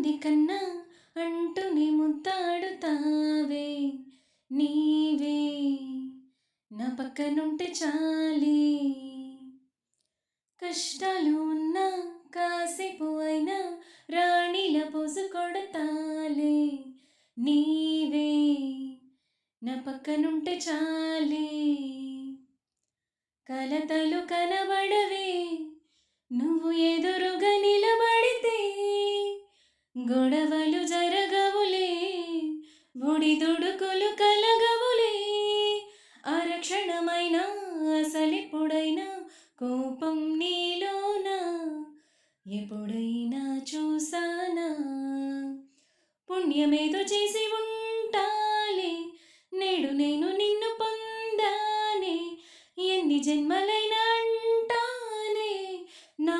ఉంది కన్నా అంటూనే ముద్దాడుతావే నీవే నా పక్కనుంటే చాలే కష్టాలు ఉన్నా కాసేపు అయినా రాణిలా పోసు కొడతాలే నీవే నా పక్కనుంటే చాలే కలతలు కనబడవే నువ్వు ఎదురుగా నిలబడితే గొడవలు జరగవులే ఒడిదుడుకులు కలగవులే అరక్షణమైనా అసలెప్పుడైనా కోపం నీలోన ఎప్పుడైనా చూసానా పుణ్యమేదో చేసి ఉంటాలే నేడు నేను నిన్ను పొందానే ఎన్ని జన్మలైనా అంటానే నా